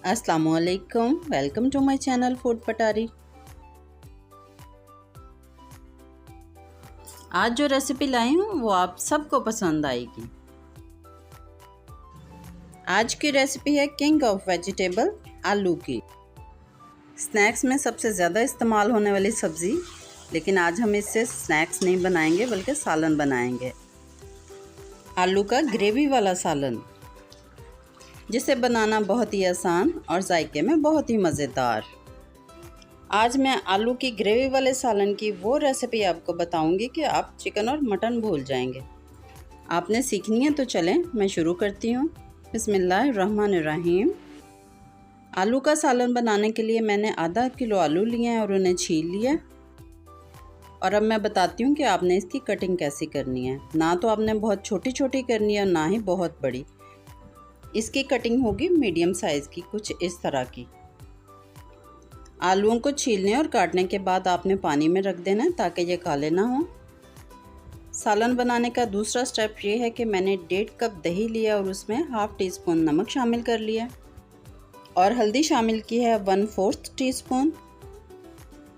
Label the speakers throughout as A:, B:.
A: अस्सलामुअलैकुम, welcome to my channel food Patari. आज जो रेसिपी लाई हूँ वो आप सबको पसंद आएगी। आज की रेसिपी है किंग ऑफ वेजिटेबल, आलू की। स्नैक्स में सबसे ज़्यादा इस्तेमाल होने वाली सब्ज़ी, लेकिन आज हम इससे स्नैक्स नहीं बनाएंगे बल्कि सालन बनाएंगे। आलू का ग्रेवी वाला सालन, जिसे बनाना बहुत ही आसान और जायके में बहुत ही मज़ेदार। आज मैं आलू की ग्रेवी वाले सालन की वो रेसिपी आपको बताऊंगी कि आप चिकन और मटन भूल जाएंगे। आपने सीखनी है तो चलें मैं शुरू करती हूँ। बिस्मिल्लाहिर्रहमानिर्रहीम। आलू का सालन बनाने के लिए मैंने आधा किलो आलू लिए हैं और उन्हें छील लिया। और अब मैं बताती हूँ कि आपने इसकी कटिंग कैसी करनी है। ना तो आपने बहुत छोटी छोटी करनी है और ना ही बहुत बड़ी। इसकी कटिंग होगी मीडियम साइज़ की, कुछ इस तरह की। आलूओं को छीलने और काटने के बाद आपने पानी में रख देना है ताकि ये काले ना हो। सालन बनाने का दूसरा स्टेप ये है कि मैंने 1.5 कप दही लिया और उसमें हाफ़ टी स्पून नमक शामिल कर लिया और हल्दी शामिल की है 1/4 टीस्पून।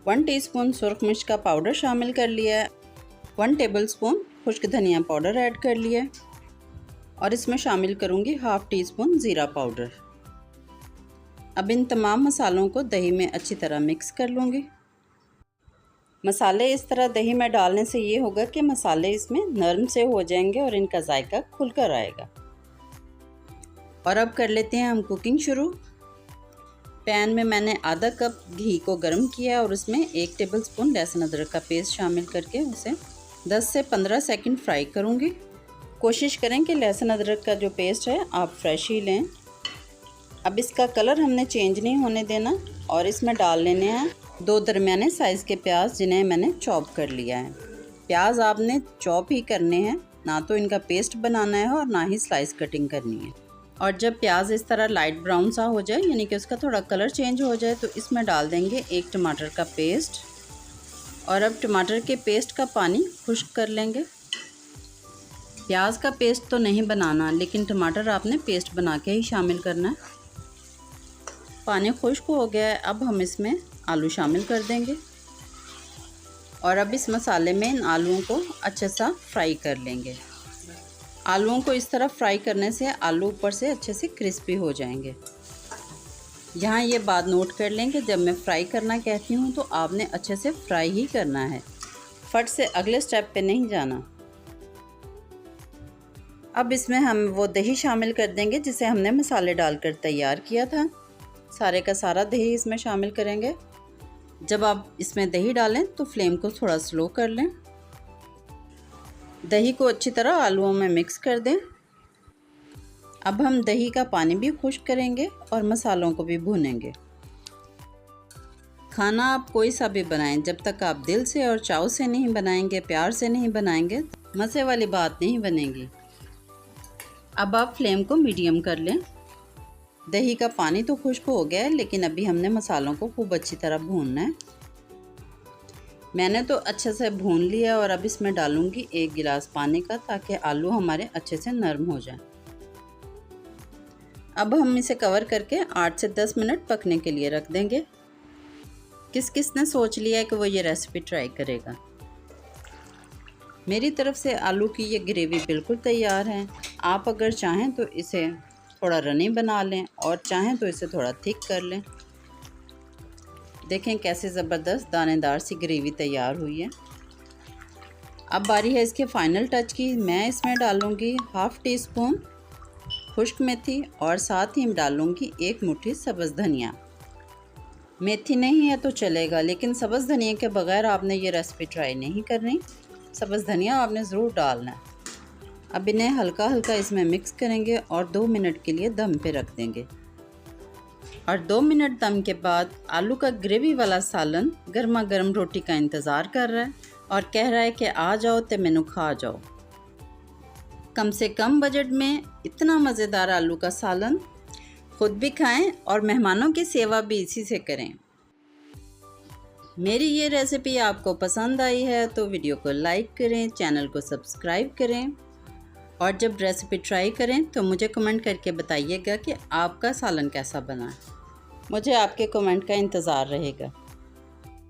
A: 1 टीस्पून सुरख मिर्च का पाउडर शामिल कर लिया है। 1 टेबलस्पून खुश्क धनिया पाउडर ऐड कर लिया और इसमें शामिल करूँगी हाफ़ टी स्पून ज़ीरा पाउडर। अब इन तमाम मसालों को दही में अच्छी तरह मिक्स कर लूँगी। मसाले इस तरह दही में डालने से ये होगा कि मसाले इसमें नरम से हो जाएंगे और इनका जायका खुलकर आएगा। और अब कर लेते हैं हम कुकिंग शुरू। पैन में मैंने आधा कप घी को गर्म किया और उसमें 1 टेबलस्पून लहसुन अदरक का पेस्ट शामिल करके उसे 10 से 15 सेकंड फ्राई करूँगी। कोशिश करें कि लहसुन अदरक का जो पेस्ट है आप फ्रेश ही लें। अब इसका कलर हमने चेंज नहीं होने देना और इसमें डाल लेने हैं 2 दरमियाने साइज़ के प्याज, जिन्हें मैंने चॉप कर लिया है। प्याज आपने चॉप ही करने हैं, ना तो इनका पेस्ट बनाना है और ना ही स्लाइस कटिंग करनी है। और जब प्याज इस तरह लाइट ब्राउन सा हो जाए, यानी कि उसका थोड़ा कलर चेंज हो जाए, तो इसमें डाल देंगे 1 टमाटर का पेस्ट। और अब टमाटर के पेस्ट का पानी खुश्क कर लेंगे। प्याज का पेस्ट तो नहीं बनाना, लेकिन टमाटर आपने पेस्ट बना के ही शामिल करना है। पानी खुश्क हो गया है, अब हम इसमें आलू शामिल कर देंगे और अब इस मसाले में इन आलूओं को अच्छे सा फ्राई कर लेंगे। आलूओं को इस तरह फ्राई करने से आलू ऊपर से अच्छे से क्रिस्पी हो जाएंगे। यहाँ ये बात नोट कर लें कि जब मैं फ्राई करना कहती हूँ तो आपने अच्छे से फ्राई ही करना है, फट से अगले स्टेप पे नहीं जाना। अब इसमें हम वो दही शामिल कर देंगे जिसे हमने मसाले डालकर तैयार किया था। सारे का सारा दही इसमें शामिल करेंगे। जब आप इसमें दही डालें तो फ्लेम को थोड़ा स्लो कर लें। दही को अच्छी तरह आलूओं में मिक्स कर दें। अब हम दही का पानी भी खुश्क करेंगे और मसालों को भी भूनेंगे। खाना आप कोई सा भी बनाएं, जब तक आप दिल से और चाव से नहीं बनाएंगे, प्यार से नहीं बनाएंगे, मज़े वाली बात नहीं बनेगी। अब आप फ्लेम को मीडियम कर लें। दही का पानी तो खुश्क हो गया है, लेकिन अभी हमने मसालों को खूब अच्छी तरह भूनना है। मैंने तो अच्छे से भून लिया और अब इसमें डालूंगी 1 गिलास पानी का, ताकि आलू हमारे अच्छे से नरम हो जाए। अब हम इसे कवर करके 8 से 10 मिनट पकने के लिए रख देंगे। किस किस ने सोच लिया है कि वो ये रेसिपी ट्राई करेगा। मेरी तरफ से आलू की ये ग्रेवी बिल्कुल तैयार है। आप अगर चाहें तो इसे थोड़ा रनी बना लें और चाहें तो इसे थोड़ा थिक कर लें। देखें कैसे ज़बरदस्त दानेदार सी ग्रेवी तैयार हुई है। अब बारी है इसके फाइनल टच की। मैं इसमें डालूंगी हाफ़ टी स्पून खुश्क मेथी और साथ ही डालूंगी 1 मुट्ठी सब्ज़ धनिया। मेथी नहीं है तो चलेगा, लेकिन सब्ज़ धनिया के बगैर आपने ये रेसिपी ट्राई नहीं करनी। सब्ज़ धनिया आपने ज़रूर डालना है। अब इन्हें हल्का हल्का इसमें मिक्स करेंगे और 2 मिनट के लिए दम पे रख देंगे। और 2 मिनट दम के बाद आलू का ग्रेवी वाला सालन गर्मा गर्म रोटी का इंतज़ार कर रहा है और कह रहा है कि आ जाओ ते मैनू खा जाओ। कम से कम बजट में इतना मज़ेदार आलू का सालन खुद भी खाएं और मेहमानों की सेवा भी इसी से करें। मेरी ये रेसिपी आपको पसंद आई है तो वीडियो को लाइक करें, चैनल को सब्सक्राइब करें और जब रेसिपी ट्राई करें तो मुझे कमेंट करके बताइएगा कि आपका सालन कैसा बना है। मुझे आपके कमेंट का इंतज़ार रहेगा।